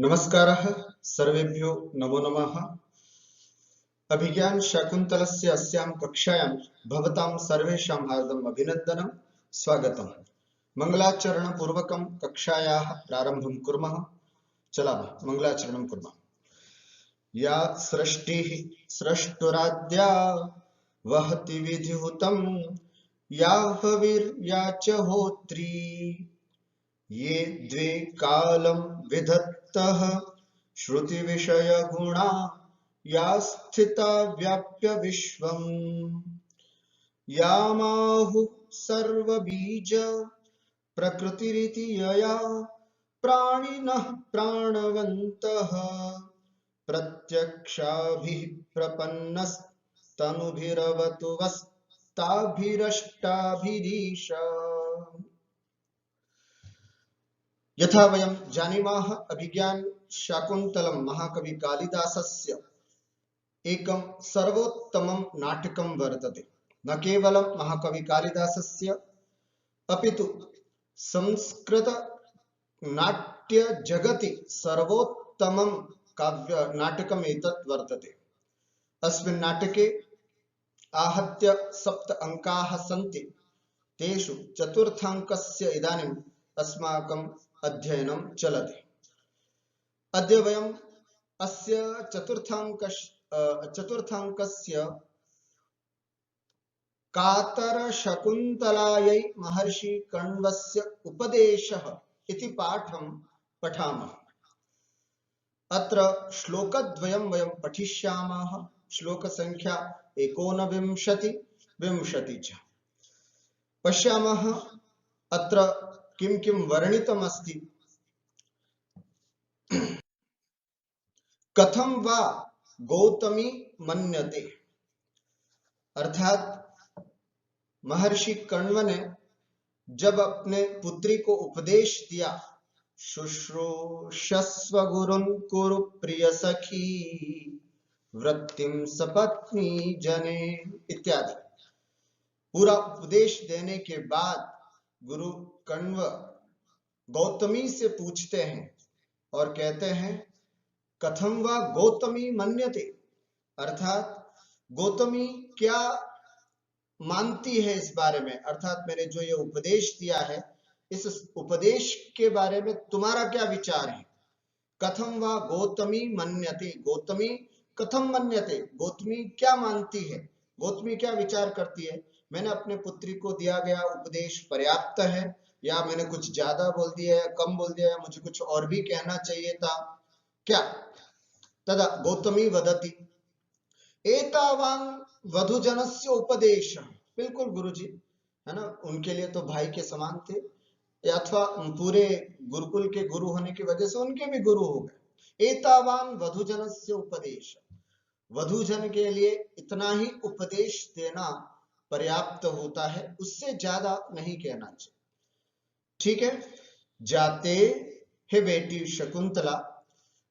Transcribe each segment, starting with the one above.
नमस्कारः सर्वेभ्यो नमो नमः। अभिज्ञान शाकुन्तलस्य अस्यां कक्षायां भवतां सर्वेषां हार्दम् अभिनन्दनं स्वागतम्। मंगलाचरण पूर्वकं कक्षायाः प्रारम्भं कुर्मः। चलामः मंगलाचरणं कुर्मः। या सृष्टिः सृष्टुराद्या वहति विधिहुतं या हविर्या च होत्री ये द्वे कालं विधत्तः श्रुति विषय गुणा या स्थिता व्याप्य विश्वम् यामाहु सर्वबीज प्रकृतिरिति यया प्राणिनः प्राणवन्तः प्रत्यक्षाभिः प्रपन्नस्तनुभिरवतु वस्ताभिरष्टाभिरीश। यथा वयं जानीमः अभिज्ञान शाकुन्तलं महाकवि कालिदासस्य एकं सर्वोत्तमं नाटकं वर्तते। न केवलं महाकवि कालिदासस्य अपितु संस्कृत नाट्य जगति सर्वोत्तमं काव्य नाटकम् एतत् वर्तते। अस्मिन् नाटके आहत्य 7 अंकाः सन्ति। तेषु चतुर्थाङ्कस्य इदानीम् अस्माकम् अध्ययनं चलति। अद्य वयम् अस्य चतुर्थाङ्कस्य कातरशकुन्तलायै महर्षि कण्वस्य उपदेशः इति पाठं पठामः। अत्र श्लोकद्वयं वयं पठिष्यामः। श्लोकसङ्ख्या 29, 20 च। पश्यामः अत्र किं किं वर्णितमस्ति। कथं वा गौतमी मन्यते, अर्थात महर्षि कण्व ने जब अपने पुत्री को उपदेश दिया, शुश्रूषस्व गुरुन् कुरु प्रिय सखी वृत्तिं सपत्नी जने इत्यादि। पूरा उपदेश देने के बाद गुरु कण्व गौतमी से पूछते हैं और कहते हैं कथम वा गौतमी मन्यते, अर्थात गौतमी क्या मानती है इस बारे में, अर्थात मैंने जो ये उपदेश दिया है इस उपदेश के बारे में तुम्हारा क्या विचार है। कथम वा गौतमी मन्यते, गौतमी कथम मन्यते, गौतमी क्या मानती है, गौतमी क्या विचार करती है। मैंने अपने पुत्री को दिया गया उपदेश पर्याप्त है या मैंने कुछ ज्यादा बोल दिया या कम बोल दिया या मुझे कुछ और भी कहना चाहिए था क्या। तदा गौतमी वदति एतावान वधुजनस्य उपदेश। बिल्कुल गुरुजी, है ना, उनके लिए तो भाई के समान थे, अथवा पूरे गुरुकुल के गुरु होने की वजह से उनके भी गुरु हो गए। एतावान वधुजनस्य उपदेश, वधुजन के लिए इतना ही उपदेश देना पर्याप्त होता है, उससे ज्यादा नहीं कहना चाहिए। ठीक है। जाते हे बेटी शकुंतला,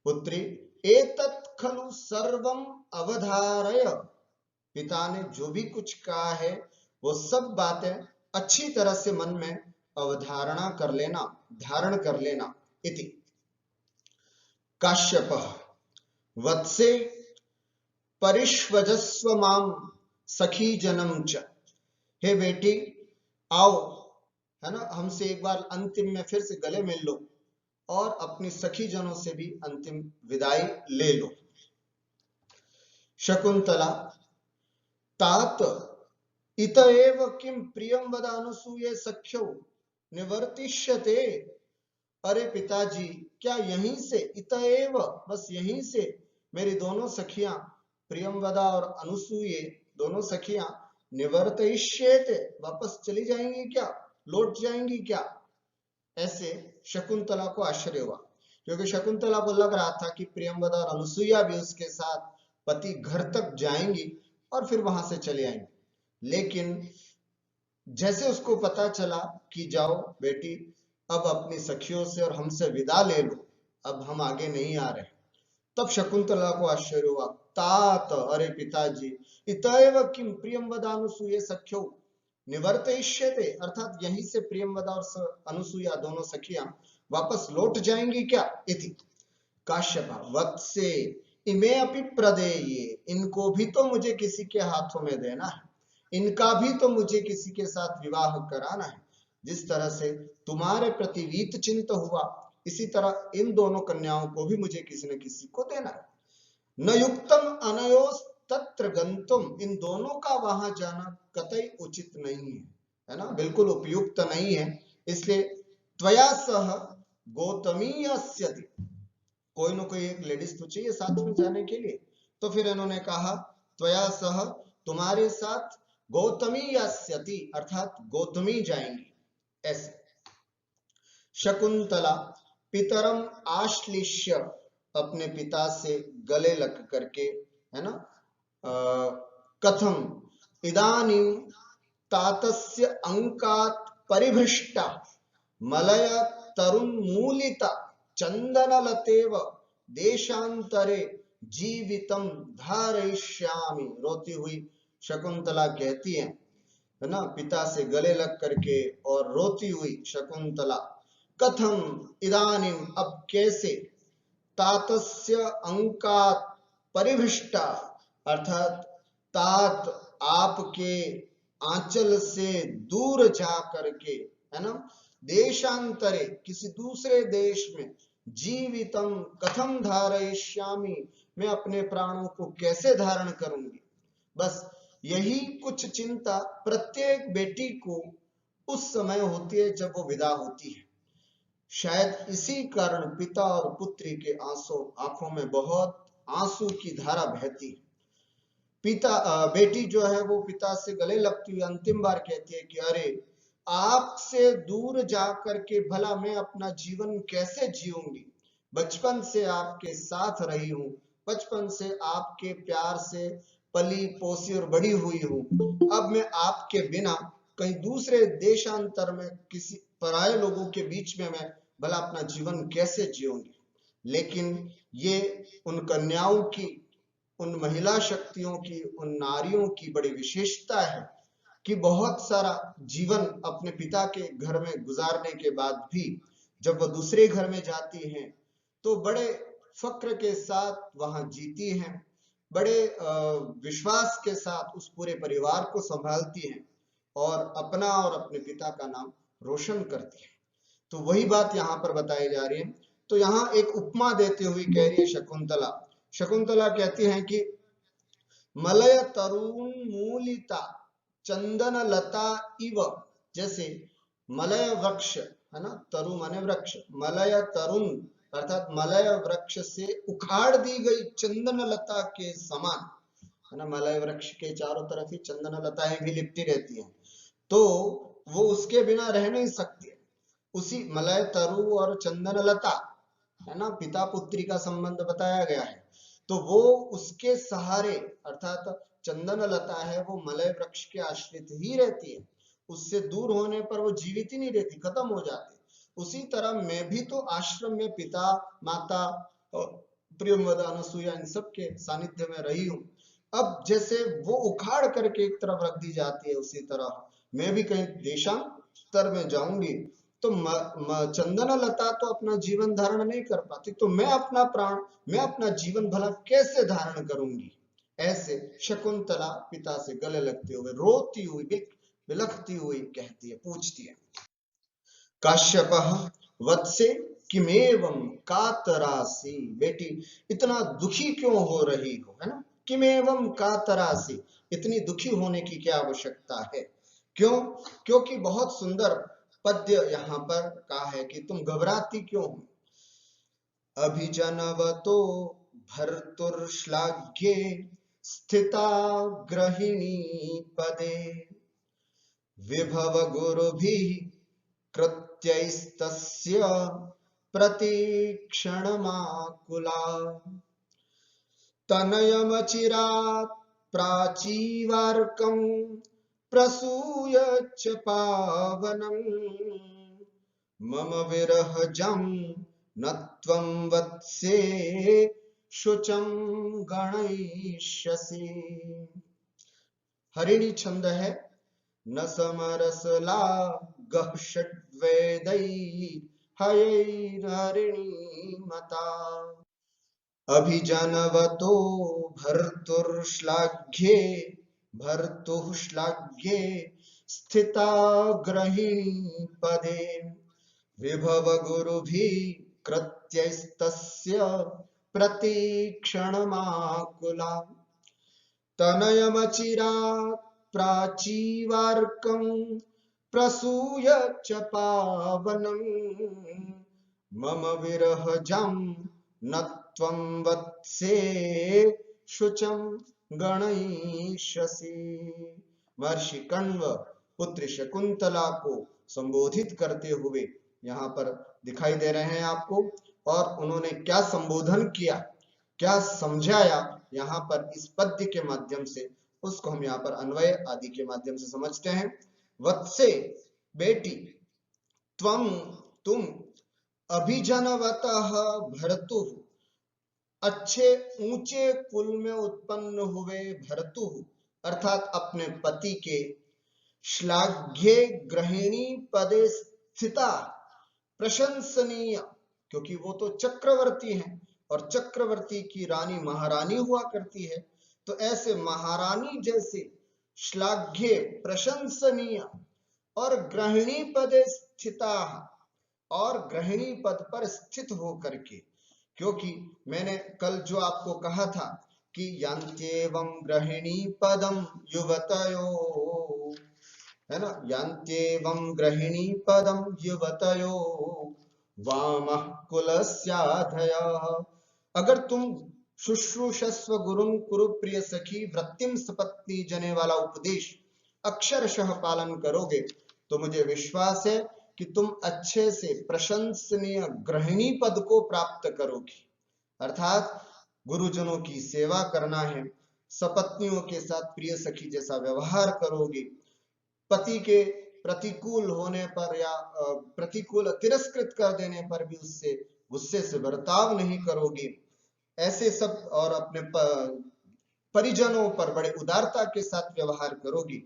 पुत्री, एतत् खलु सर्वम अवधारय, पिता ने जो भी कुछ कहा है वो सब बातें अच्छी तरह से मन में अवधारणा कर लेना, धारण कर लेना। इति काश्यपः वत्से परिष्वजस्व माम सखी जनम च। हे बेटी आओ, है ना, हमसे एक बार अंतिम में फिर से गले मिल लो और अपनी सखी जनों से भी अंतिम विदाई ले लो। शकुंतला तात इत एव किम प्रियम वद अनुसूये सख्यो निवर्तिष्यते। अरे पिताजी, क्या यहीं से, इत एव, बस यहीं से मेरी दोनों सखियां प्रियंवदा और अनुसूये दोनों सखियां निवर्तिष्यते, वापस चली जाएंगी क्या, लौट जाएंगी क्या। ऐसे शकुंतला को आश्चर्य हुआ, क्योंकि शकुंतला को लग रहा था कि प्रियंवदा और अनुसूया भी उसके साथ पति घर तक जाएंगी और फिर वहां से चले आएंगी। लेकिन जैसे उसको पता चला कि जाओ बेटी, अब अपनी सखियों से और हमसे विदा ले लो, अब हम आगे नहीं आ रहे, तब शकुंतला को आश्चर्य हुआ। तात, अरे पिताजी, इतएव किम प्रियंवदानुसूये सख्यो निवर्तयिष्यते, अर्थात यहीं से प्रियंवदा और अनुसूया दोनों सखियां वापस लौट जाएंगी क्या। इति काश्यप वत्से इमे अपि प्रदेये, इनको भी तो मुझे किसी के हाथों में देना है, इनका भी तो मुझे किसी के साथ विवाह कराना है। जिस तरह से तुम्हारे प्रति वीत चिंत हुआ, इसी तरह इन दोनों कन्याओं को भी मुझे किसी न किसी को देना है। न युक्तम अनयोस तत्र गंतुम, इन दोनों का वहां जाना कतई उचित नहीं है ना, बिल्कुल उपयुक्त नहीं है। इसलिए त्वया सह गौतमी अस्यति, कोई न कोई एक लेडीज तो चाहिए साथ में जाने के लिए। तो फिर इन्होंने कहा त्वया सह, तुम्हारे साथ गौतमी अस्यति, अर्थात गौतमी जाएंगी। ऐसे शकुंतला पितरम आश्लिष्य, अपने पिता से गले लग करके, है ना, कथम इदानीं तातस्य अंकात परिभृष्टा मलय तरुन्मूलिता चंदनलतेव देशांतरे जीवितम धारयिष्यामि। रोती हुई शकुंतला कहती है ना, पिता से गले लग करके और रोती हुई शकुंतला, कथम इदानीं, अब कैसे, तातस्य अंकात परिभृष्टा, अर्थात तात आपके आंचल से दूर जा करके, है ना, देशांतरे किसी दूसरे देश में, जीवितम कथम धारयिष्यामि, मैं अपने प्राणों को कैसे धारण करूंगी। बस यही कुछ चिंता प्रत्येक बेटी को उस समय होती है जब वो विदा होती है। शायद इसी कारण पिता और पुत्री के आंखों में बहुत आंसू की धारा बहती है। बेटी जो है वो पिता से गले लगती हुई अंतिम बार कहती है कि अरे, आपसे दूर जाकर के भला मैं अपना जीवन कैसे जीऊंगी। बचपन से आपके साथ रही हूं, बचपन से आपके प्यार से पली पोसी और बड़ी हुई हूं, अब मैं आपके बिना कहीं दूसरे देशांतर में किसी पराये लोगों के बीच में मैं भला अपना जीवन कैसे जीऊंगी। लेकिन ये उन कन्याओं की, उन महिला शक्तियों की, उन नारियों की बड़ी विशेषता है कि बहुत सारा जीवन अपने पिता के घर में गुजारने के बाद भी जब वह दूसरे घर में जाती हैं तो बड़े फक्र के साथ वहां जीती हैं, बड़े विश्वास के साथ उस पूरे परिवार को संभालती हैं और अपना और अपने पिता का नाम रोशन करती हैं। तो वही बात यहाँ पर बताई जा रही है। तो यहाँ एक उपमा देते हुए कह रही है शकुंतला, शकुंतला कहती हैं कि मलय तरुण मूलिता चंदन लता इव, जैसे मलय वृक्ष, है ना, तरु माने वृक्ष, मलय तरुण अर्थात मलय वृक्ष से उखाड़ दी गई चंदन लता के समान, है ना, मलय वृक्ष के चारों तरफ ही चंदन लताएं भी लिपटी रहती हैं, तो वो उसके बिना रह नहीं सकती। उसी मलय तरु और चंदन लता, है ना, पिता पुत्री का संबंध बताया गया है, तो वो उसके सहारे अर्थात चंदन लता है वो मलय वृक्ष के आश्रित ही रहती है, उससे दूर होने पर वो जीवित ही नहीं रहती, खत्म हो जाती। उसी तरह मैं भी तो आश्रम में पिता माता प्रियव्रता अनसुईया इन सब के सानिध्य में रही हूँ। अब जैसे वो उखाड़ करके एक तरफ रख दी जाती है, उसी तरह मैं भी कहीं देशांतर में जाऊंगी तो चंदन लता तो अपना जीवन धारण नहीं कर पाती, तो मैं अपना प्राण, मैं अपना जीवन भला कैसे धारण करूंगी। ऐसे शकुंतला पिता से गले लगते हुए, रोती हुई, बिलखती हुई कहती है, पूछती है, काश्यपः वत्से किमेवं कातरासि, बेटी इतना दुखी क्यों हो रही हो, है ना, किमेवं कातरासि, इतनी दुखी होने की क्या आवश्यकता है। क्यों? क्योंकि बहुत सुंदर पद्य यहाँ पर कहा है कि तुम घबराती क्यों हो। अभिजनवतो भर्तुर्श्लाघ्ये स्थिता गृहिणी पदे विभव गुरुभिः कृत्यैस्तस्य प्रतीक्षणमाकुला तनयमचिरात् प्राचीवार्कं प्रसूय च पावनम् मम विरहजं न त्वं वत्से शुचं गणयिष्यसि। हरिणी छंद है, न समरसला गह षड्वेदै हयैर्हरिणी मता। अभिजनवतो भर्तुः श्लाघ्ये स्थिता गृहिणी पदे विभव गुरुभिः कृत्यैस्तस्य प्रतीक्षणमाकुला तनयमचिरात् प्राचीवार्कं प्रसूय च पावनम् मम विरहजं न त्वं वत्से शुचं गणयिष्यसि। महर्षि कण्व पुत्र शकुंतला को संबोधित करते हुए यहाँ पर दिखाई दे रहे हैं आपको, और उन्होंने क्या संबोधन किया, क्या समझाया, यहाँ पर इस पद्य के माध्यम से उसको हम यहाँ पर अन्वय आदि के माध्यम से समझते हैं। वत्से बेटी, त्वं तुम, अभिजनवतः भर्तुः अच्छे ऊंचे कुल में उत्पन्न हुए भर्तुः अर्थात अपने पति के, श्लाघ्ये गृहिणी पदे स्थिता प्रशंसनीय, क्योंकि वो तो चक्रवर्ती हैं और चक्रवर्ती की रानी महारानी हुआ करती है, तो ऐसे महारानी जैसे श्लाघ्ये प्रशंसनीय और गृहिणी पदे स्थिता और गृहिणी पद पर स्थित हो करके, क्योंकि मैंने कल जो आपको कहा था कि यान्त्येवं गृहिणी पदम युवतयो, है ना, यान्त्येवं गृहिणी पदम युवतयो वामः कुलस्याधयः। अगर तुम शुश्रूषस्व गुरुं कुरु प्रिय सखी वृत्तिम सपत्नी जने वाला उपदेश अक्षरशः पालन करोगे तो मुझे विश्वास है कि तुम अच्छे से प्रशंसनीय गृहिणी पद को प्राप्त करोगी। अर्थात गुरुजनों की सेवा करना है, सपत्नियों के साथ प्रिय सखी जैसा व्यवहार करोगे, पति के प्रतिकूल होने पर या प्रतिकूल तिरस्कृत कर देने पर भी उससे गुस्से से बर्ताव नहीं करोगे, ऐसे सब, और अपने परिजनों पर बड़े उदारता के साथ व्यवहार करोगी,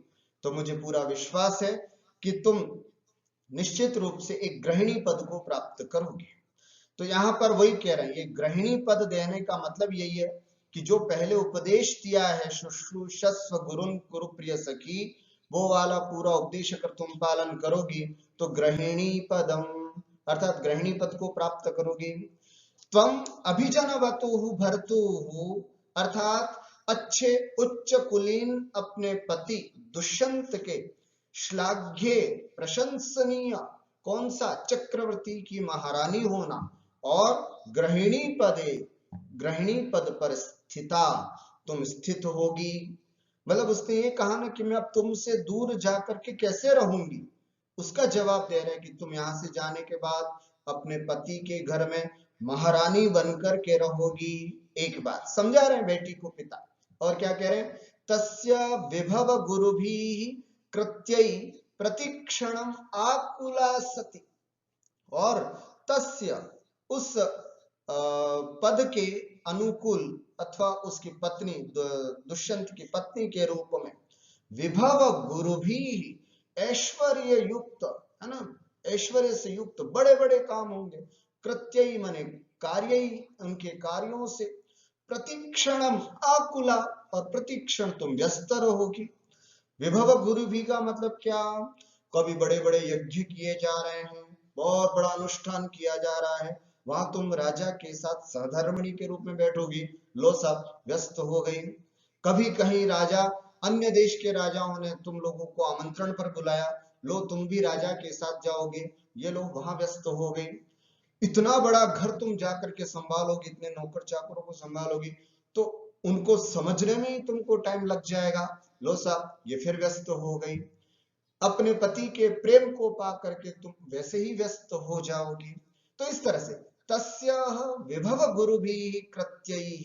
तो मुझे पूरा विश्वास है कि तुम निश्चित रूप से एक गृहिणी पद को प्राप्त करोगे। तो यहाँ पर वही कह रहे हैं, ये गृहिणी पद देने का मतलब यही है कि जो पहले उपदेश दिया है शुश्रूषस्व गुरुं कुरु प्रिय सखी, वो वाला पूरा उपदेश अगर तुम पालन करोगी तो गृहिणी पदम अर्थात गृहिणी पद को प्राप्त करोगी। त्वं अभिजनवतुः भर्तुः अर्थात अच्छे उच्च कुलीन अपने पति दुष्यंत के, श्लाघ्ये प्रशंसनीय कौन सा, चक्रवर्ती की महारानी होना, और गृहिणी पदे गृहिणी पद पर स्थिता तुम स्थित होगी। मतलब उसने ये कहा ना कि मैं अब तुमसे दूर जाकर के कैसे रहूंगी, उसका जवाब दे रहे हैं कि तुम यहाँ से जाने के बाद अपने पति के घर में महारानी बनकर के रहोगी। एक बात समझा रहे हैं बेटी को पिता, और क्या कह रहे हैं, तस्य विभव गुरुभिः कृत्यै प्रतिक्षणम आकुला सती, और तस्य उस पद के अनुकूल अथवा उसकी पत्नी दुष्यंत की पत्नी के रूप में विभव गुरुभिः ऐश्वर्य युक्त, है ना, ऐश्वर्य से युक्त बड़े बड़े काम होंगे, कृत्यई माने कार्य, उनके कार्यों से, प्रतिक्षणम आकुला और प्रतिक्षण तुम व्यस्त रहोगी। विभव गुरु भी का मतलब क्या, कभी बड़े बड़े यज्ञ किए जा रहे हैं, बहुत बड़ा अनुष्ठान किया जा रहा है, वहां तुम राजा के साथ सहधर्मिणी के रूप में बैठोगी, लो सब व्यस्त हो गई। कभी कहीं राजा, अन्य देश के राजाओं ने तुम लोगों को आमंत्रण पर बुलाया, लो तुम भी राजा के साथ जाओगे, ये लोग वहां व्यस्त हो गई। इतना बड़ा घर तुम जाकर के संभालोगी, इतने नौकर चाकरों को संभालोगी, तो उनको समझने में ही तुमको टाइम लग जाएगा, लो साहब ये फिर व्यस्त हो गई। अपने पति के प्रेम को पा करके तुम वैसे ही व्यस्त हो जाओगी। तो इस तरह से तस्य विभव गुरुभिः कृत्यैः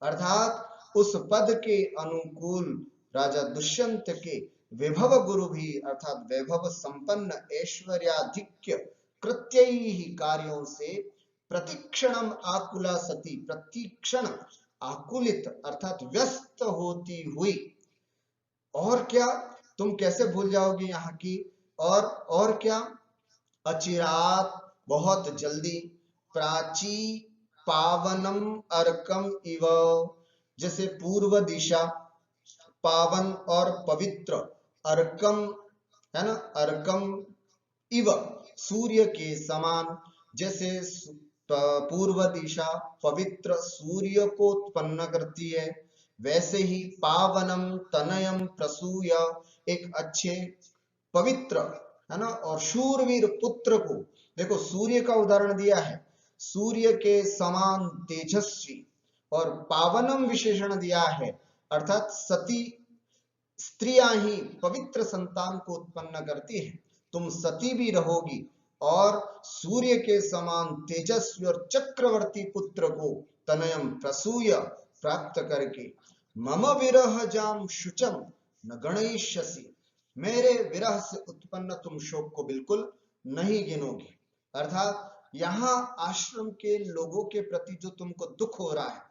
अर्थात उस पद के अनुकूल राजा दुष्यंत के विभव गुरुभिः अर्थात वैभव संपन्न ऐश्वर्याधिक्य कृत्यैः कार्यों से प्रतिक्षणम आकुला सती प्रतिक्षण आकुलित अर्थात व्यस्त होती हुई, और क्या तुम कैसे भूल जाओगी यहाँ की, और क्या, अचिरात बहुत जल्दी, प्राची पावनम अर्कम इव, जैसे पूर्व दिशा पावन और पवित्र, अर्कम है ना, अर्कम इव सूर्य के समान, जैसे पूर्व दिशा पवित्र सूर्य को उत्पन्न करती है, वैसे ही पावनम तनयम प्रसूय एक अच्छे पवित्र है ना और शूरवीर पुत्र को, देखो सूर्य का उदाहरण दिया है, सूर्य के समान तेजस्वी, और पावनम विशेषण दिया है, अर्थात सती स्त्रियां ही पवित्र संतान को उत्पन्न करती हैं। तुम सती भी रहोगी और सूर्य के समान तेजस्वी और चक्रवर्ती पुत्र को तनयम प्रसूय प्राप्त करके, मम विरह जाम शुचम न गणयिष्यसि, मेरे विरह से उत्पन्न तुम शोक को बिल्कुल नहीं गिनोगे। अर्थात यहाँ आश्रम के लोगों के प्रति जो तुमको दुख हो रहा है,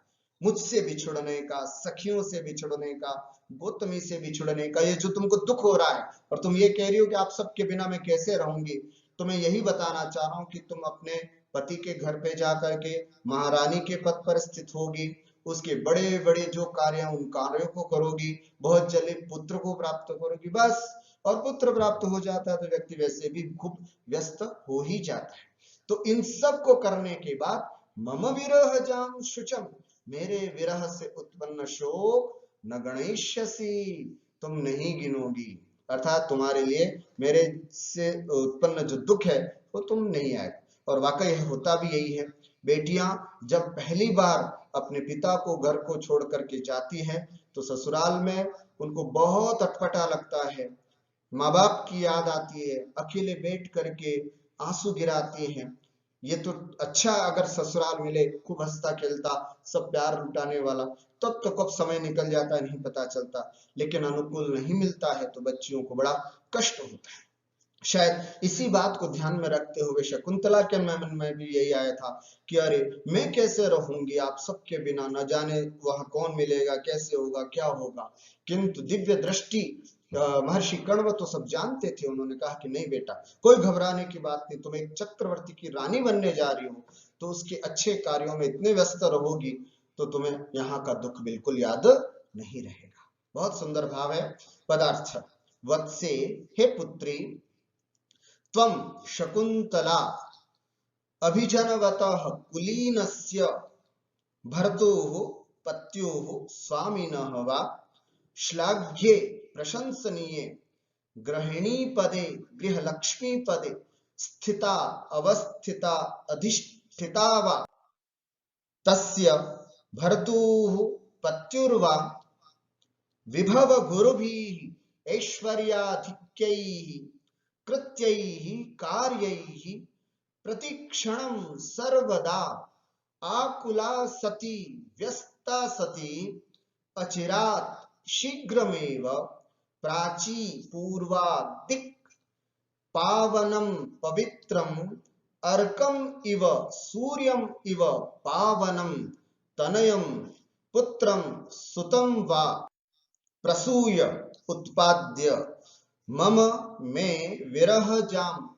मुझसे बिछुड़ने का, सखियों से बिछुड़ने का, गौतमी से बिछुड़ने का, ये जो तुमको दुख हो रहा है और तुम ये कह रही हो कि आप सबके बिना मैं कैसे रहूंगी, तो मैं यही बताना चाह रहा हूं कि तुम अपने पति के घर पे जाकर के महारानी के पद पर स्थित होगी, उसके बड़े बड़े जो कार्य उन कार्यों को करोगी, बहुत जल्दी पुत्र को प्राप्त करोगी, बस। और पुत्र प्राप्त हो जाता है तो व्यक्ति वैसे भी खूब व्यस्त हो ही जाता है। तो इन सब को करने के बाद मम विरह जाम शुचम, मेरे विरह से उत्पन्न शोक न गणयिष्यसि, तुम नहीं गिनोगी, अर्थात तुम्हारे लिए मेरे से उत्पन्न जो दुख है वो तुम नहीं आएगा। और वाकई होता भी यही है, बेटियां जब पहली बार अपने पिता को घर को छोड़ करके जाती हैं तो ससुराल में उनको बहुत अटपटा लगता है, माँ बाप की याद आती है, अकेले बैठ करके आंसू गिराती हैं। ये तो अच्छा अगर ससुराल मिले, खूब हंसता खेलता, सब प्यार लुटाने वाला, तब तो कब समय निकल जाता है नहीं पता चलता, लेकिन अनुकूल नहीं मिलता है तो बच्चियों को बड़ा कष्ट होता है। शायद इसी बात को ध्यान में रखते हुए शकुंतला के मन में भी यही आया था कि अरे मैं कैसे रहूंगी आप सबके बिना, न जाने वहां कौन मिलेगा, कैसे होगा, क्या होगा। किंतु दिव्य दृष्टि महर्षि कण्व तो सब जानते थे, उन्होंने कहा कि नहीं बेटा, कोई घबराने की बात नहीं, तुम एक चक्रवर्ती की रानी बनने जा रही हो, तो उसके अच्छे कार्यों में इतने व्यस्त रहोगी तो तुम्हें यहाँ का दुख बिल्कुल याद नहीं रहेगा। बहुत सुंदर भाव है। पदार्थ वत्से, हे पुत्री, त्वं शकुंतला अभिजनवतः कुलीनस्य भर्तुः पत्युः स्वामिनः वा श्लाघ्ये प्रशंसनीये गृहिणी पदे गृहलक्ष्मी पदे स्थिता अवस्थिता अधिष्ठिता वा तस्य भर्तुः पत्युर्वा विभव गुरुभिः ऐश्वर्याधिक्यैः कृत्यैः कार्यैः प्रतिक्षणं सर्वदा आकुला सती व्यस्ता सती अचिरात् शीघ्रमेव प्राची पूर्वा दिक् पावनं पवित्रम् अर्कम इव सूर्यम इव पावनं तनयं पुत्रं सुतं वा प्रसूय उत्पाद्य मम मे विरह जाम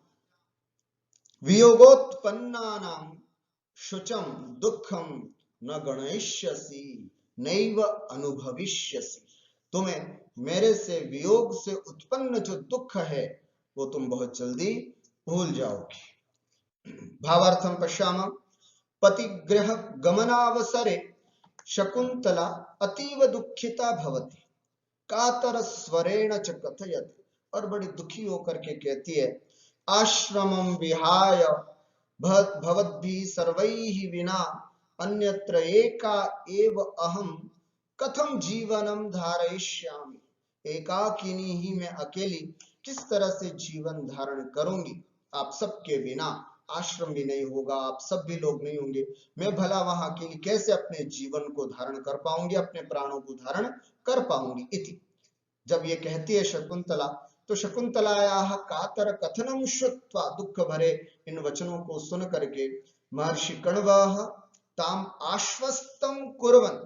वियोगोत्पन्नानां शुचम दुखम न गणयिष्यसि नैव अनुभविष्यसि, तुम्हें मेरे से वियोग से उत्पन्न जो दुख है वो तुम बहुत जल्दी भूल जाओगे। भावार्थम पश्यामः। पतिगृह गमनावसरे शकुंतला अतीव दुखिता भवति, कातर स्वरेण च कथयति, और बड़ी दुखी होकर के कहती है, आश्रमं विहाय भवद्भिः सर्वैः विना अन्यत्र एका एव अहं कथम जीवनम धारयिष्यामि, एकाकिनी ही मैं अकेली किस तरह से जीवन धारण करूंगी, आप सबके बिना आश्रम भी नहीं होगा, आप सब भी लोग नहीं होंगे, मैं भला वहां अकेली कैसे अपने जीवन को धारण कर पाऊंगी, अपने प्राणों को धारण कर पाऊंगी। इति जब ये कहती है शकुंतला, तो शकुंतलायाः कातर कथनम श्रुत्वा, दुख भरे इन वचनों को सुन करके महर्षि कण्वः ताम आश्वस्तं कुर्वन्,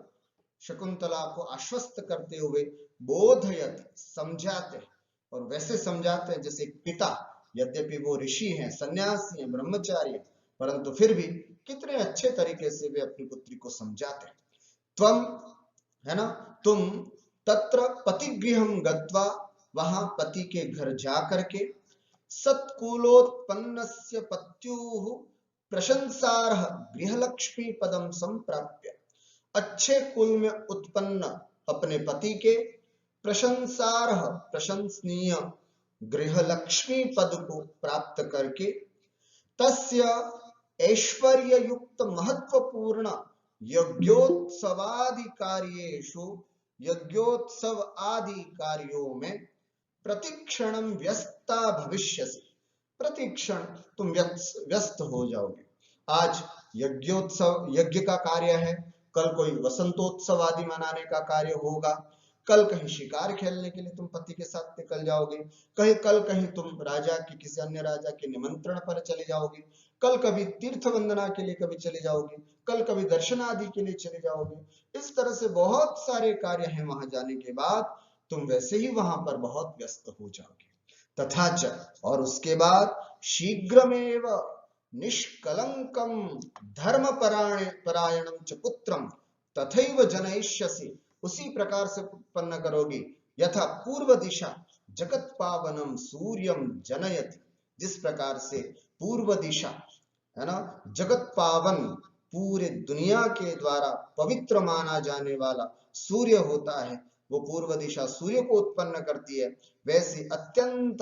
शकुंतला को आश्वस्त करते हुए बोधयति, समझाते, और वैसे समझाते हैं जैसे पिता, यद्यपि वो ऋषि हैं, सन्यासी हैं, ब्रह्मचारी हैं, परंतु फिर भी कितने अच्छे तरीके से वे अपनी पुत्री को समझाते हैं। त्वम, है ना, तुम तत्र पतिगृहं गत्वा, वहां पति के घर जाकर के, सत्कुलोत्पन्नस्य पत्युः प्रशंसार्ह गृहलक्ष्मी पदम संप्राप्य, अच्छे कुल में उत्पन्न अपने पति के प्रशंसार्ह प्रशंसनीय गृहलक्ष्मी पद को प्राप्त करके, तस्य ऐश्वर्य युक्त महत्वपूर्ण यज्ञोत्सवादि कार्येषु, यज्ञोत्सव आदि कार्यों में प्रतिक्षणम व्यस्ता भविष्यसि, प्रतिक्षण तुम व्यस्त हो जाओगे। आज यज्ञोत्सव, यज्ञ का कार्य है, कल कोई वसंतोत्सव आदि मनाने का कार्य होगा, कल कहीं शिकार खेलने के लिए तुम पति के साथ निकल जाओगे, कल कहीं तुम राजा की, किसी अन्य राजा के निमंत्रण पर चले जाओगे, कल कभी तीर्थ वंदना के लिए कभी चले जाओगे, कल कभी दर्शन आदि के लिए चले जाओगे। इस तरह से बहुत सारे कार्य हैं, वहां जाने के बाद तुम वैसे ही वहां पर बहुत व्यस्त हो जाओगे। तथा च, और उसके बाद शीघ्रमेव निष्कलंकम धर्म परायणम च पुत्रम तथैव जनयिष्यसि, उसी प्रकार से उत्पन्न करोगी, यथा पूर्व दिशा जगत पावनम सूर्यम जनयति, जिस प्रकार से पूर्व दिशा, है ना, जगत पावन, पूरे दुनिया के द्वारा पवित्र माना जाने वाला सूर्य होता है, वो पूर्व दिशा सूर्य को उत्पन्न करती है, वैसे अत्यंत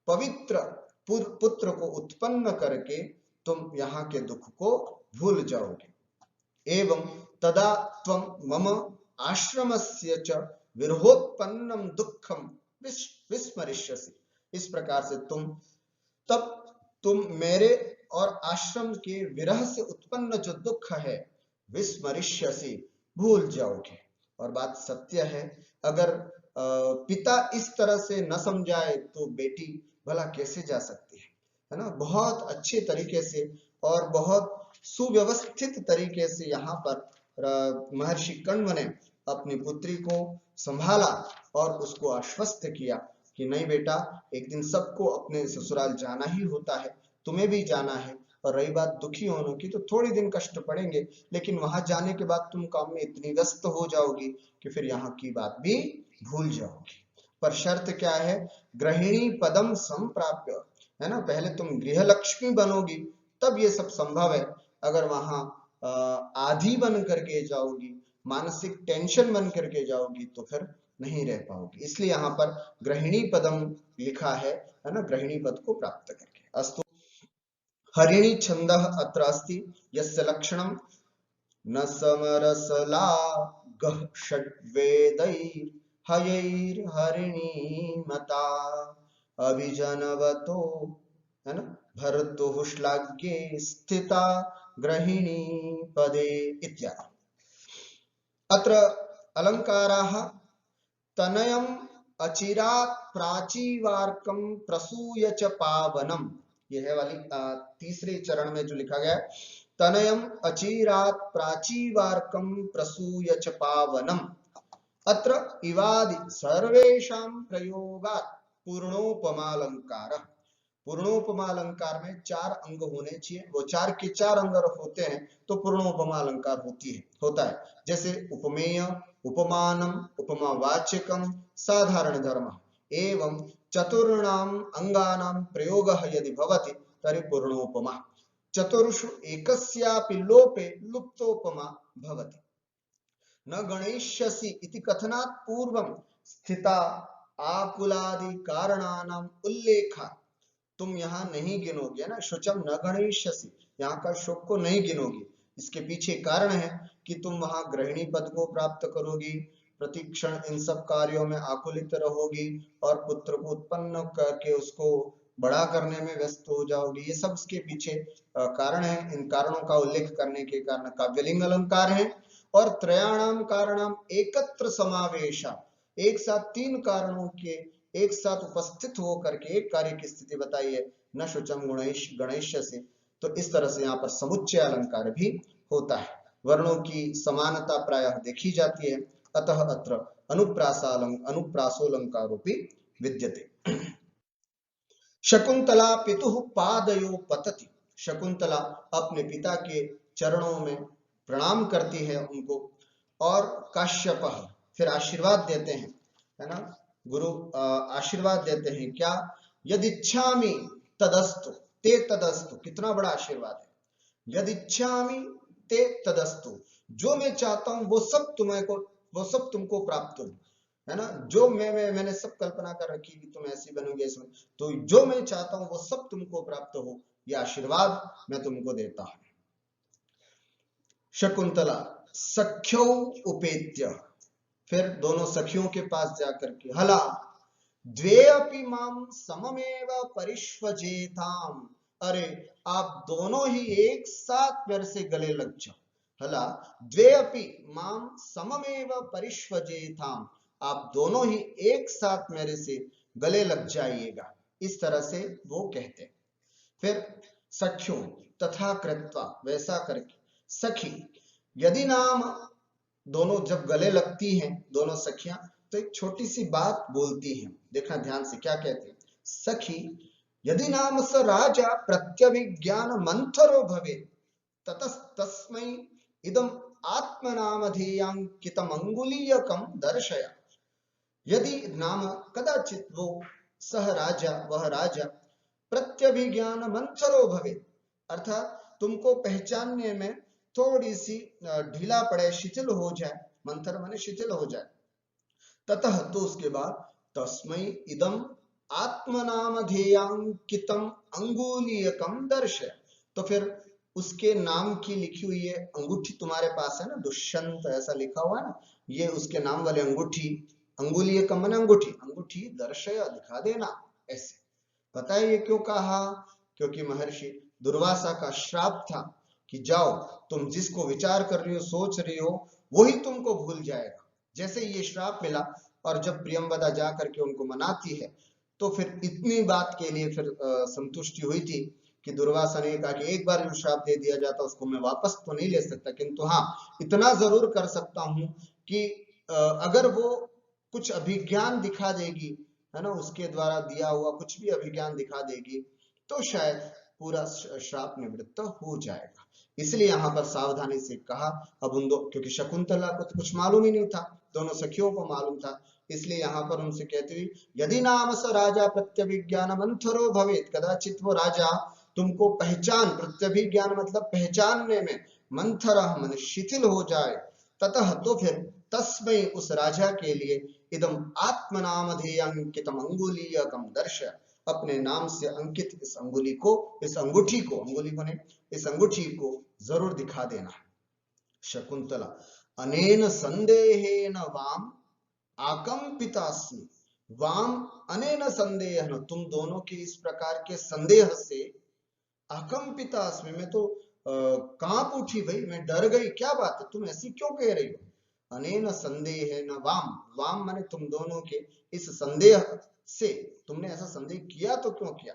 पवित्र पुत्र को उत्पन्न करके तुम यहाँ के दुख को भूल जाओगे। एवं तदा त्वं मम आश्रमस्य च विरहोत्पन्नम दुःखम विस्मरिष्यसि, इस प्रकार से तुम मेरे और आश्रम के विरह से उत्पन्न जो दुख है, विस्मरिष्यसि, भूल जाओगे। और बात सत्य है, अगर पिता इस तरह से न समझाए तो बेटी भला कैसे जा सकती है ना। बहुत अच्छे तरीके से और बहुत सुव्यवस्थित तरीके से यहाँ पर महर्षि कण्व ने अपनी पुत्री को संभाला और उसको आश्वस्त किया कि नहीं बेटा, एक दिन सबको अपने ससुराल जाना ही होता है, तुम्हें भी जाना है, और रही बात दुखी होने की, तो थोड़ी दिन कष्ट पड़ेंगे, लेकिन वहां जाने के बाद तुम काम में इतनी व्यस्त हो जाओगी कि फिर यहाँ की बात भी भूल जाओगी। पर शर्त क्या है, गृहिणी पदम संप्राप्य, है ना, पहले तुम गृहलक्ष्मी बनोगी तब ये सब संभव है। अगर वहां आधी बन करके जाओगी, मानसिक टेंशन बन करके जाओगी, तो फिर नहीं रह पाओगी। इसलिए यहाँ पर गृहिणी पदम लिखा है ना, गृहिणी पद को प्राप्त करके। अस्तु, हरिणी छंदः अत्र अस्ति, यस्य लक्षणं न समरसला गह षड्वेदैर् हयैर्हरिणी मता अभिजनवतो, है ना, भर्तुः श्लाघ्ये स्थिता गृहिणी पदे इत्यादि। अत्र अलंकाराः तनयम् अचिरात् प्राचीवार्कं प्रसूय च पावनम, यह है वाली तीसरे चरण में जो लिखा गया है, तनयम् अचिरात् प्राचीवार्कं प्रसूय च पावनम। अत्र इवादि सर्वेषां प्रयोगात् पूर्णोपमालंकारः, पूर्णोपमालंकार में 4 अंग होने चाहिए, वो 4 के 4 अंग होते हैं तो पूर्णोपमालंकार होता है। जैसे उपमेय, उपमानम, उपमावाच्यकम, साधारण धर्म एवं चतुर्णाम अंगानां प्रयोगः यदि भवति तर्हि पूर्णोपमा, चतुर्षु एकस्यापि लोपे लुप्तोपमा भवति। न गणेष्यसि इति कथनात् पूर्वं स्थिता आकुलादि कारणानां उल्लेखा, तुम यहाँ नहीं गिनोगे ना, शुचम न गणेष्यसि, यहाँ का शोक को नहीं गिनोगी। इसके पीछे कारण है कि तुम वहां गृहिणी पद को प्राप्त करोगी, प्रतिक्षण इन सब कार्यों में आकुलित रहोगी और पुत्र को उत्पन्न करके उसको बड़ा करने में व्यस्त हो जाओगी। ये सब इसके पीछे कारण है। इन कारणों का उल्लेख करने के कारण काव्यलिंग अलंकार है। और त्रयाणाम कारणम एकत्र समावेशा, एक साथ 3 कारणों के एक साथ उपस्थित होकर के एक कार्य की स्थिति बताई है, न शुचम गणेश से। तो इस तरह से यहाँ पर समुच्चय अलंकार भी होता है, वर्णों की समानता प्रायः देखी जाती है। अतः अत्र अनुप्रासोलंकारोपि विद्यते। शकुंतला पितुः पादयो पतति शकुंतला अपने पिता के चरणों में प्रणाम करती है उनको, और काश्यप फिर आशीर्वाद देते हैं, है ना। गुरु आशीर्वाद देते हैं क्या, यदिच्छामि तदस्तु ते तदस्तु। कितना बड़ा आशीर्वाद है, यदिच्छामि ते तदस्तु, जो मैं चाहता हूं वो सब तुमको प्राप्त हो, है ना। जो मैंने सब कल्पना कर रखी कि तुम ऐसी बनोगे इसमें, तो जो मैं चाहता हूं वो सब तुमको प्राप्त हो, यह आशीर्वाद मैं तुमको देता हूं। शकुंतला सख्यौ उपेत्य, फिर दोनों सखियों के पास जाकर के, हला द्वे अपि माम सममेव परिष्वजेताम, अरे आप दोनों ही एक साथ मेरे से गले लग जाओ। हला द्वे अपि माम सममेव परिष्वजेताम, आप दोनों ही एक साथ मेरे से गले लग जाइएगा, इस तरह से वो कहते। फिर सख्यों तथा कृत्वा, वैसा करके, सखी यदि नाम, दोनों जब गले लगती हैं दोनों सखियां, तो एक छोटी सी बात बोलती हैं, देखना ध्यान से क्या कहते हैं। सखी यदि नाम स राजा प्रत्यभिज्ञान मंथरो भवे ततस्तस्मै इदम आत्मनामधेयांकितम अंगुलीयकम दर्शया। यदि नाम कदाचित वो सह राजा, वह राजा, प्रत्यभिज्ञान मंथरो भवे, अर्थात तुमको पहचानने में थोड़ी सी ढीला पड़े, शिथिल हो जाए, मंथर माने शिथिल हो जाए, ततः तो उसके बाद, तस्मै इदम आत्मनामधेयांकितम अंगुलीयकम दर्शय, तो फिर उसके नाम की लिखी हुई है अंगूठी तुम्हारे पास है ना, दुष्यंत ऐसा लिखा हुआ है ना, ये उसके नाम वाले अंगूठी, अंगुलीयकम माने अंगूठी, अंगूठी दर्शय दिखा देना। ऐसे पता है ये क्यों कहा, क्योंकि महर्षि दुर्वासा का श्राप था कि जाओ तुम जिसको विचार कर रही हो, सोच रही हो, वही तुमको भूल जाएगा। जैसे ये श्राप मिला, और जब प्रियंवदा जा करके उनको मनाती है, तो फिर इतनी बात के लिए फिर संतुष्टि हुई थी कि दुर्वासा ने कहा कि एक बार जो श्राप दे दिया जाता उसको मैं वापस तो नहीं ले सकता, किंतु हाँ इतना जरूर कर सकता हूं कि अगर वो कुछ अभिज्ञान दिखा देगी, है ना, उसके द्वारा दिया हुआ कुछ भी अभिज्ञान दिखा देगी, तो शायद पूरा श्राप निवृत्त हो जाएगा। इसलिए यहाँ पर सावधानी से कहा। अब उन दो, क्योंकि शकुंतला को तो कुछ मालूम ही नहीं था, दोनों सखियों को मालूम था, इसलिए यहाँ पर उनसे कहती हुई, यदि नाम स राजा प्रत्यभिज्ञान मंथरो भवेत, कदाचित वो राजा तुमको पहचान, प्रत्यभिज्ञान मतलब पहचानने में, मंथर मन शिथिल हो जाए, ततः तो फिर तस्मै उस राजा के लिए, इदम आत्मनामधेयांकितम अंगुलीयकम दर्शय, अपने नाम से अंकित इस अंगुली को, इस अंगूठी को, अंगुली को नहीं, इस अंगूठी को जरूर दिखा देना। शकुंतला अनेन संदेहेन वाम आकंपितास्मि, वाम अनेन संदेहन, तुम दोनों के इस प्रकार के संदेह से, आकंपितास्मि, मैं तो कांप उठी भाई, मैं डर गई, क्या बात है, तुम ऐसी क्यों कह रही हो। अनेन संदेहेन वाम, वाम माने तुम दोनों के इस संदेह से, तुमने ऐसा संदेह किया तो क्यों किया,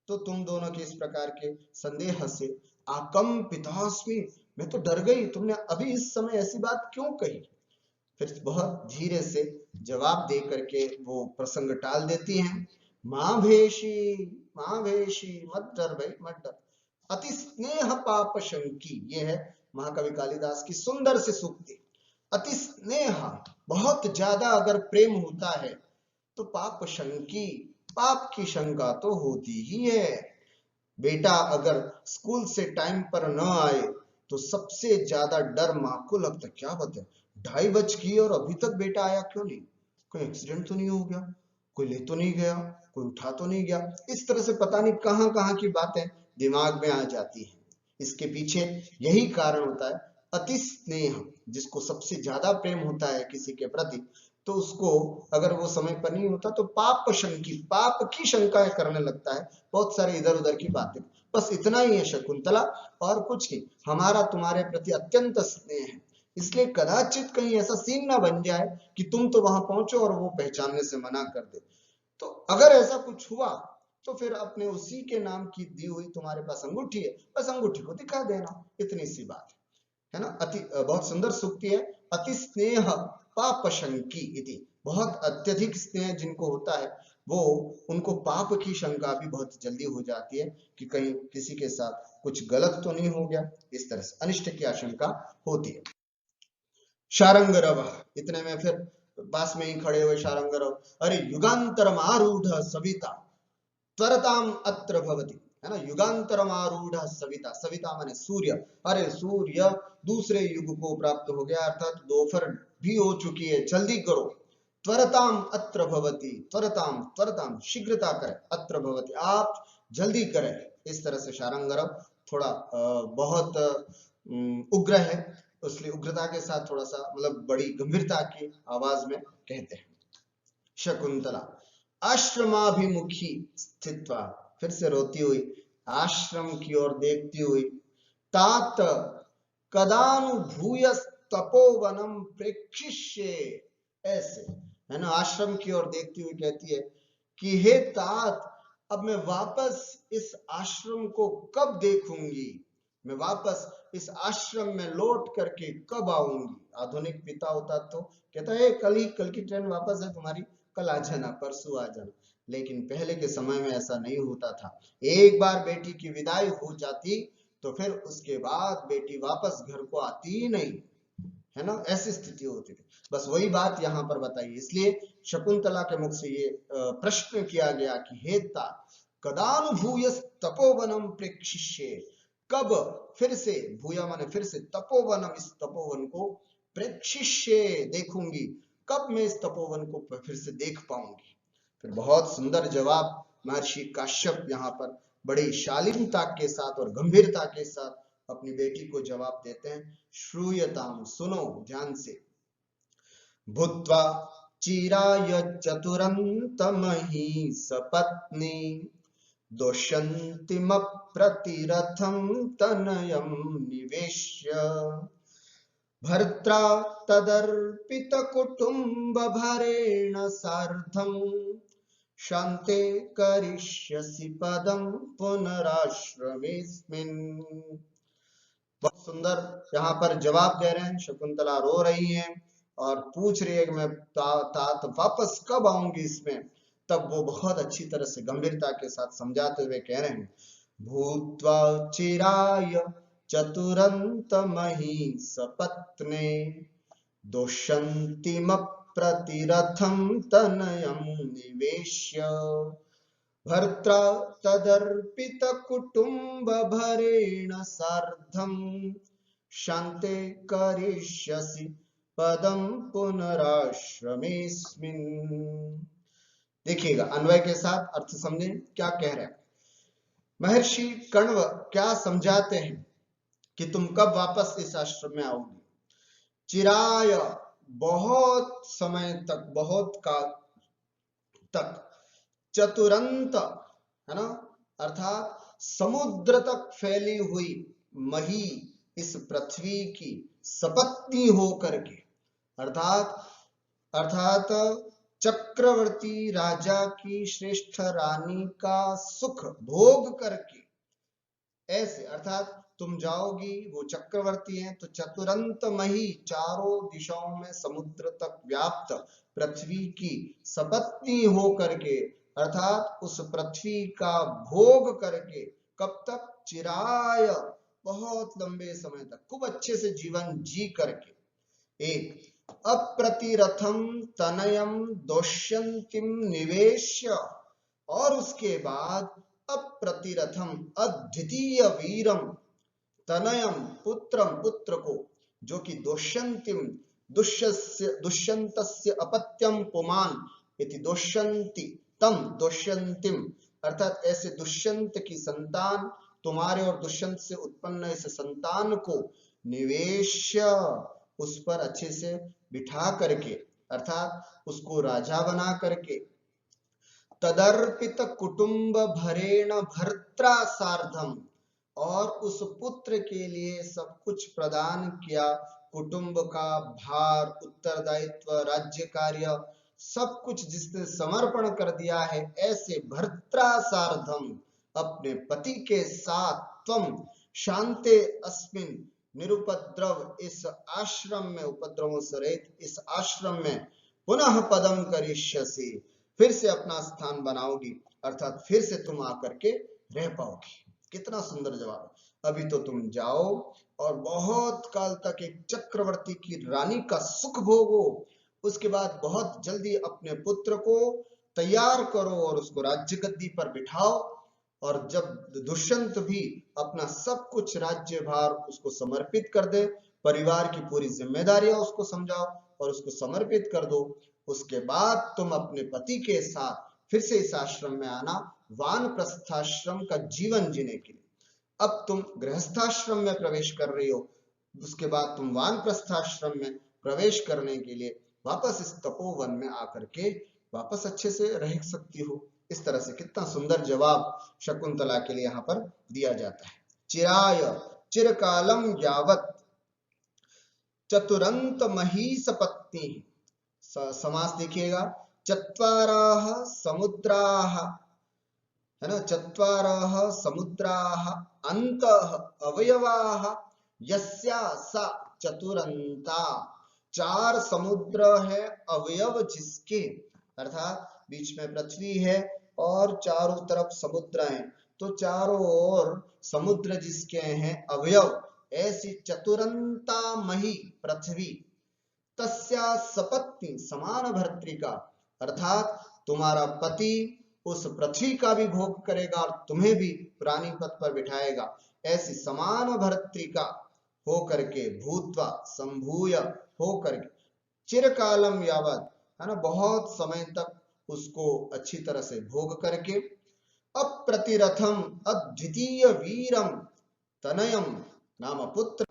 तो तुम दोनों के इस प्रकार के संदेह से, आकंपितास्मि, मैं तो डर गई, तुमने अभी इस समय ऐसी बात क्यों कही। फिर बहुत धीरे से जवाब दे करके वो प्रसंग टाल देती हैं। मां भेषी, मां भेषी, मत डर भाई मत डर, अति स्नेह पाप शंकी, ये है महाकवि कालिदास की सुंदर सी सूक्ति। अति स्नेह, बहुत ज्यादा अगर प्रेम होता है तो पाप शंकी, पाप की शंका तो होती ही है। बेटा अगर स्कूल से टाइम पर न आए तो सबसे ज्यादा डर मां को लगता, क्या बताए 2:30 बज गई और अभी तक बेटा आया क्यों नहीं, कोई एक्सीडेंट तो नहीं हो गया, कोई ले तो नहीं गया, कोई उठा तो नहीं गया, इस तरह से पता नहीं कहां कहां की बातें दिमाग में आ जाती है। इसके पीछे यही कारण होता है, अति स्नेह, जिसको सबसे ज्यादा प्रेम होता है किसी के प्रति, तो उसको अगर वो समय पर नहीं होता तो पाप शंकी, पाप की शंकाएं करने लगता है, बहुत सारे इधर उधर की बातें। बस इतना ही है शकुंतला, और कुछ नहीं, हमारा तुम्हारे प्रति अत्यंत स्नेह है, इसलिए कदाचित कहीं ऐसा सीन ना बन जाए कि तुम तो वहां पहुंचो और वो पहचानने से मना कर दे। तो अगर ऐसा कुछ हुआ तो फिर अपने उसी के नाम की दी हुई तुम्हारे पास अंगूठी है, बस अंगूठी को दिखा देना, इतनी सी बात है ना। अति, बहुत सुंदर सूक्ति है, अति स्नेह पाप शंकी इति, बहुत अत्यधिक स्नेह जिनको होता है वो उनको पाप की शंका भी बहुत जल्दी हो जाती है कि कहीं किसी के साथ कुछ गलत तो नहीं हो गया, इस तरह से अनिष्ट की आशंका होती है। शारंगरव, इतने में फिर पास में ही खड़े हुए शारंगरव, अरे युगांतरम आरूढ़ सविता त्वरताम अत्र भवति, है ना, युगांतरम आरूढ़ सविता, सविता माने सूर्य, अरे सूर्य दूसरे युग को प्राप्त हो गया, अर्थात दोपहर भी हो चुकी है, जल्दी करो। त्वरताम अत्र भवति, त्वरताम त्वरताम शीघ्रता करें, अत्र भवति आप जल्दी करें। इस तरह से शारंगरव थोड़ा बहुत उग्र है, इसलिए उग्रता के साथ थोड़ा सा मतलब बड़ी गंभीरता की आवाज में कहते हैं। शकुंतला आश्रमाभिमुखी स्थित्वा, फिर से रोती हुई आश्रम की ओर देखती हुई, तात कदानुभूय तपोवनम प्रेक्षिष्ये, ऐसे, है ना, आश्रम की ओर देखती हुई कहती है कि हे तात, अब मैं वापस इस आश्रम को कब देखूंगी, मैं वापस इस आश्रम में लौट करके कब आऊंगी। आधुनिक पिता होता तो कहता है कल की ट्रेन वापस है तुम्हारी, कल आ जाना, परसों आ जाना। लेकिन पहले के समय में ऐसा नहीं होता था, एक बार बेटी की विदाई हो जाती तो फिर उसके बाद बेटी वापस घर को आती ही नहीं, है ना, ऐसी स्थिति होती थी। बस वही बात यहाँ पर बताई, इसलिए शकुंतला के मुख से ये प्रश्न किया गया कि हे तात कदानुभूय तपोवनम प्रेक्षिष्ये, कब फिर से, भूया माने फिर से, तपोवनम इस तपोवन को, प्रेक्षिष्ये देखूंगी, कब मैं इस तपोवन को फिर से देख पाऊंगी। फिर बहुत सुंदर जवाब महर्षि काश्यप यहाँ पर बड़ी शालीनता के साथ और गंभीरता के साथ अपनी बेटी को जवाब देते हैं। श्रूयताम, सुनो ध्यान से, भूत्वा चिराय चतुरन्तमहि सपत्नी दोष्यन्तिमप्रतिरथं तनयं निवेश्य, भर्त्रा तदर्पितकुटुम्बभरेण सार्धं शान्ते करिष्यसि पदं पुनराश्रमेऽस्मिन्। बहुत सुंदर यहाँ पर जवाब दे रहे हैं। शकुंतला रो रही हैं और पूछ रही है कि मैं तात वापस कब आऊंगी इसमें। तब वो बहुत अच्छी तरह से गंभीरता के साथ समझाते हुए कह रहे हैं, भूत्वा चिराय चतुरन्तमहि सपत्ने दोष्यन्तिमप्रतिरथं तनयं निवेश्य, भर्त्रा तदर्पितकुटुम्बभरेण सार्धं शान्ते करिष्यसि पदं पुनराश्रमेऽस्मिन्। देखिएगा, अन्वय के साथ अर्थ समझें क्या कह रहे हैं। महर्षि कण्व क्या समझाते हैं कि तुम कब वापस इस आश्रम में आओगी। चिराय, बहुत समय तक, बहुत काल तक, चतुरंत, है ना, अर्थात समुद्र तक फैली हुई मही, इस पृथ्वी की सपत्नी होकर के, अर्थात चक्रवर्ती राजा की श्रेष्ठ रानी का सुख भोग करके, ऐसे, अर्थात तुम जाओगी, वो चक्रवर्ती हैं तो चतुरंत मही, चारों दिशाओं में समुद्र तक व्याप्त पृथ्वी की सपत्नी हो करके, अर्थात उस पृथ्वी का भोग करके, कब तक, चिराय, बहुत लंबे समय तक, खूब अच्छे से जीवन जी करके। एक, अप्रतिरथम तनयम दोष्यंतिम निवेश्य, और उसके बाद अप्रतिरथम, अद्वितीय वीरम, तनयम, पुत्रम, पुत्र को, जो कि दोष्यंतिम, दुष्यंतस्य अपत्यम पुमान इति दोष्यंति तम दोष्यंतिम, अर्थात ऐसे दुष्यंत की संतान, तुम्हारे और दुष्यंत से उत्पन्न इस संतान को निवेश्य, उस पर अच्छे से बिठा करके, अर्थात उसको राजा बना करके, तदर्पित कुटुंब भरेण भर्त्रा सार्धम, और उस पुत्र के लिए सब कुछ प्रदान किया, कुटुंब का भार, उत्तरदायित्व, राज्य कार्य, सब कुछ जिसने समर्पण कर दिया है, ऐसे भर्त्रा सार्धम, अपने पति के साथ, त्वम शांते अस्मिन, निरुपद्रव इस आश्रम में, उपद्रवों से रहित इस आश्रम में, पुनः पदम करिष्यसि, फिर से अपना स्थान बनाओगी, अर्थात फिर से तुम आकर के रह पाओगी। कितना सुंदर जवाब। अभी तो तुम जाओ और बहुत काल तक एक चक्रवर्ती की रानी का सुख भोगो, उसके बाद बहुत जल्दी अपने पुत्र को तैयार करो और उसको राज्य गद्दी पर बिठाओ, और जब दुष्यंत भी अपना सब कुछ राज्य भार उसको समर्पित कर दे, परिवार की पूरी जिम्मेदारियां उसको समझाओ और उसको समर्पित कर दो, उसके बाद तुम अपने पति के साथ फिर से इस आश्रम में आना, वानप्रस्थाश्रम का जीवन जीने के लिए। अब तुम गृहस्थाश्रम में प्रवेश कर रही हो, उसके बाद तुम वानप्रस्थाश्रम में प्रवेश करने के लिए वापस इस तपोवन में आकर के वापस अच्छे से रह सकती हो। इस तरह से कितना सुंदर जवाब शकुंतला के लिए यहाँ पर दिया जाता है। चिराय चिरकालम यावत चतुरंत महीस पत्नी, समास देखिएगा, चत्वारः समुद्राः, है ना, चत्वारः समुद्राः अन्तः अवयवाः यस्या सा चतुरंता, चार समुद्र है अवयव जिसके, अर्थात बीच में पृथ्वी है और चारों तरफ समुद्र हैं, तो चारों ओर समुद्र जिसके हैं अवयव, ऐसी चतुरंता मही पृथ्वी, तस्या सपत्नी समान भर्तृका, अर्थात तुम्हारा पति उस पृथ्वी का भी भोग करेगा और तुम्हें भी रानी पद पर बिठाएगा, ऐसी समान भर्तृका हो करके, भूत्वा संभूय हो करके, चिरकालम यावत, है ना, बहुत समय तक उसको अच्छी तरह से भोग करके, अप्रतिरथम अद्वितीय वीरम तनयम नाम पुत्र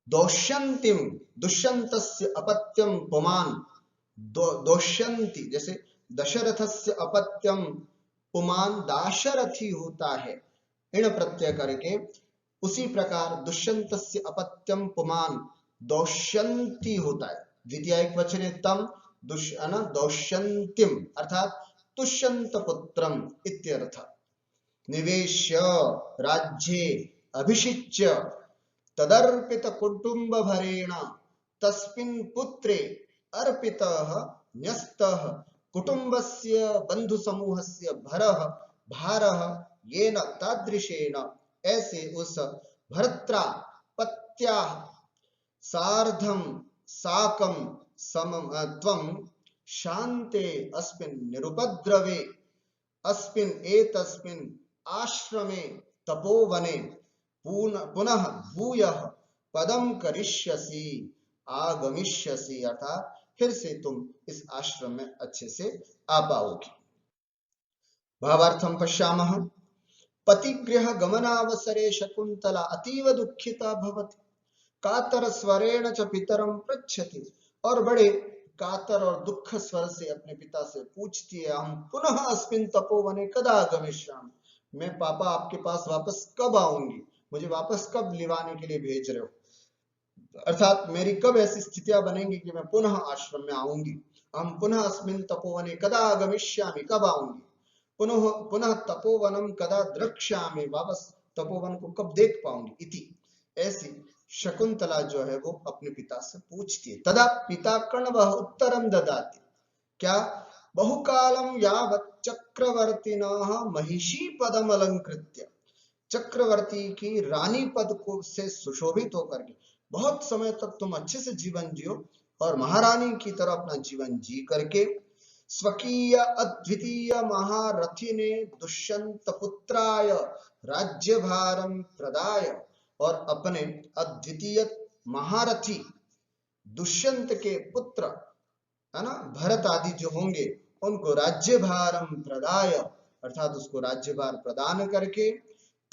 दोष्यंतिम, दुष्यंतस्य अपत्यम पुमान, दोष्यंती जैसे दशरथस्य अपत्यम पुमान दाशरथी होता है, इन प्रत्यय करके, उसी प्रकार दुष्यंतस्य अपत्यम पुमान दोष्यंती होता है, द्वितीय एक वचने तम दोष्यंतिम, अर्थात तुष्यंत पुत्रम इत्यर्थ। निवेश्य राज्ये अभिषिच्य तदर्पित कुटुंब भरेण तस्मिन् पुत्रे अर्पितः न्यस्तः कुटुंबस्य बंधु समूहस्य भरः भारः येन तादृशेन, ऐसे उस भर्त्रा पत्या सार्धम साकम समत्वम शांते अस्मिन् निरुपद्रवे अस्मिन् एतस्मिन् आश्रमे तपोवने पुनः भूयः पदम करिष्यसि आगमिष्यसि, अर्थात फिर से तुम इस आश्रम में अच्छे से आ पाओगी। भावार्थम पश्यामः। पतिगृह गमनावसरे शकुंतला अतीव दुःखिता भवति, कातर स्वरेण च पितरं पृच्छति, और बड़े कातर और दुख स्वर से अपने पिता से पूछती है, हम पुनः अस्मिन् तपोवने कदा आगमिष्यामि, मैं पापा आपके पास वापस कब आऊंगी, मुझे वापस कब लिवाने के लिए भेज रहे हो, अर्थात मेरी कब ऐसी स्थितियां बनेंगी कि मैं पुनः आश्रम में आऊंगी। हम पुनः अस्मिन् तपोवने कदा आगमिष्यामि, कब आऊंगी, पुनः पुनः तपोवनम कदा द्रक्ष्यामि, वापस तपोवन को कब देख पाऊंगी, इति, ऐसी शकुंतला जो है वो अपने पिता से पूछती है। तदा पिता कर्णवः उत्तरम ददाति, क्या, बहुकालम यावत् चक्रवर्तिनः महिषी पदम अलंकृत्य, चक्रवर्ती की रानी पद को से सुशोभित होकर के बहुत समय तक तुम अच्छे से जीवन जियो और महारानी की तरह अपना जीवन जी करके, स्वकीय अद्वितीय महारथी ने दुष्यंत पुत्राय राज्यभारम प्रदाय, और अपने अद्वितीय महारथी दुष्यंत के पुत्र, है ना, भरत आदि जो होंगे उनको राज्यभारम प्रदाय, अर्थात उसको राज्यभार प्रदान करके,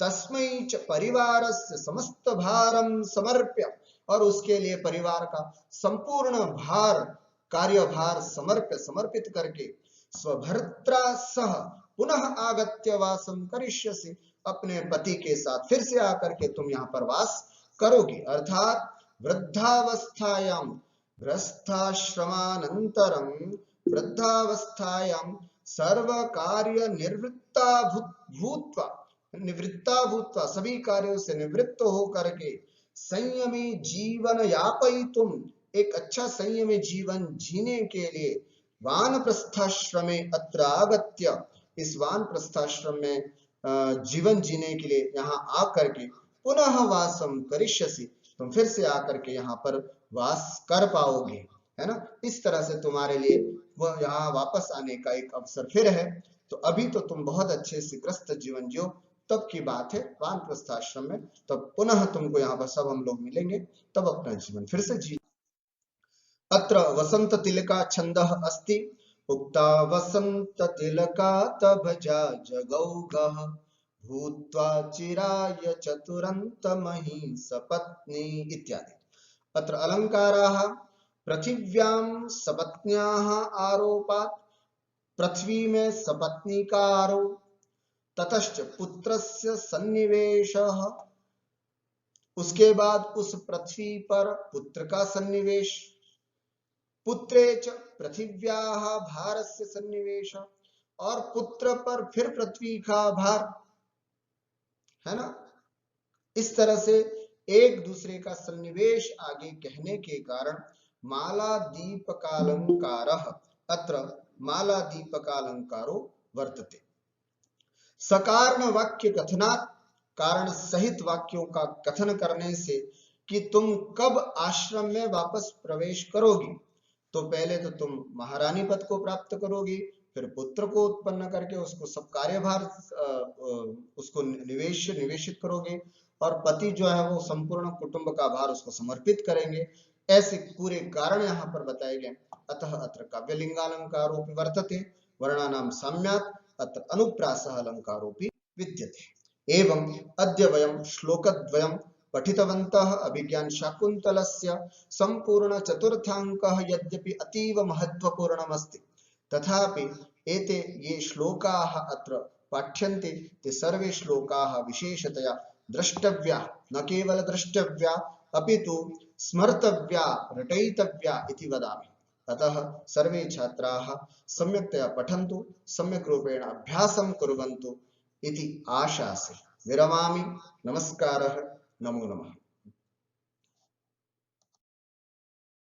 तस्मै च परिवारस्य समस्त भारम समर्प्य, और उसके लिए परिवार का संपूर्ण भार, कार्यभार समर्पित करके, स्वभर्त्रा सह पुनः आगत्य वासम करिष्यसि, अपने पति के साथ फिर से आकर के तुम यहाँ पर वास करोगी, अर्थात वृद्धावस्थायां गृहस्थाश्रमानंतरम वृद्धावस्थायां सर्व कार्य निवृत्ता भूत्वा सभी कार्यों से निवृत्त हो करके, संयमी जीवन यापयितुम, एक अच्छा संयमी जीवन जीने के लिए, वानप्रस्थाश्रमे अत्र आगत्य, इस वानप्रस्थाश्रम में जीवन जीने के लिए यहाँ आकर के पुनः वासम करिष्यसि, तुम फिर से आकर के यहाँ पर वास कर पाओगे, है ना। इस तरह से तुम्हारे लिए वह यहाँ वापस आने का एक अवसर फिर है। तो अभी तो तुम बहुत अच्छे से ग्रस्त जीवन जियो, तब की बात है वानप्रस्थ आश्रम में, तब पुनः तुमको यहाँ पर सब हम लोग मिलेंगे, तब अपना जीवन फिर से जी। अत्र वसंत तिलका छंदः अस्ति, उक्ता वसंत तिलका तभजा जगौगः, भूत्वा चिराय चतुरन्तमहि सपत्नी इत्यादि। अत्र अलंकाराः पृथिव्यां सपत्न्याः आरोपात्, पृथ्वी में सपत्नी का आरोप, ततश्च पुत्रस्य सन्निवेशः, उसके बाद उस पृथ्वी पर पुत्र का सन्निवेश, पुत्रे च पृथिव्याः भारस्य सन्निवेश, और पुत्र पर फिर पृथ्वी का भार, है ना। इस तरह से एक दूसरे का सन्निवेश आगे कहने के कारण माला दीपकालंकारः, अत्र माला दीपकालंकारो वर्तते। सकारण वाक्य कथनात्, कारण सहित वाक्यों का कथन करने से कि तुम कब आश्रम में वापस प्रवेश करोगी, तो पहले तो तुम महारानी पद को प्राप्त करोगी, फिर पुत्र को उत्पन्न करके उसको सब कार्यभार उसको निवेशित करोगे, और पति जो है वो संपूर्ण कुटुंब का भार उसको समर्पित करेंगे। ऐसे पूरे कारण यहाँ पर बताए गए। अतः अत्र काव्यलिंगालंकारोपि वर्तते, वर्णानां साम्यात् अत्र अनुप्रासः अलंकारोपि विद्यते। एवं अद्य वयं श्लोकद्वयं पठितवन्तः। अभिज्ञान शाकुन्तलस्य संपूर्ण चतुर्थांकः यद्यपि अतीव महत्वपूर्णम् अस्ति, तथापि एते ये श्लोकाः अत्र पाठ्यन्ते ते सर्वे श्लोकाः विशेषतया द्रष्टव्या, न केवल द्रष्टव्या अपितु स्मर्तव्या, रटयितव्या इति वदामि। अतः सर्वे छात्राः सम्यक्तया पठन्तु, सम्यक् रूपेण अभ्यासं कुर्वन्तु इति आशासे विरमामि। नमस्कारः, नमो नमः।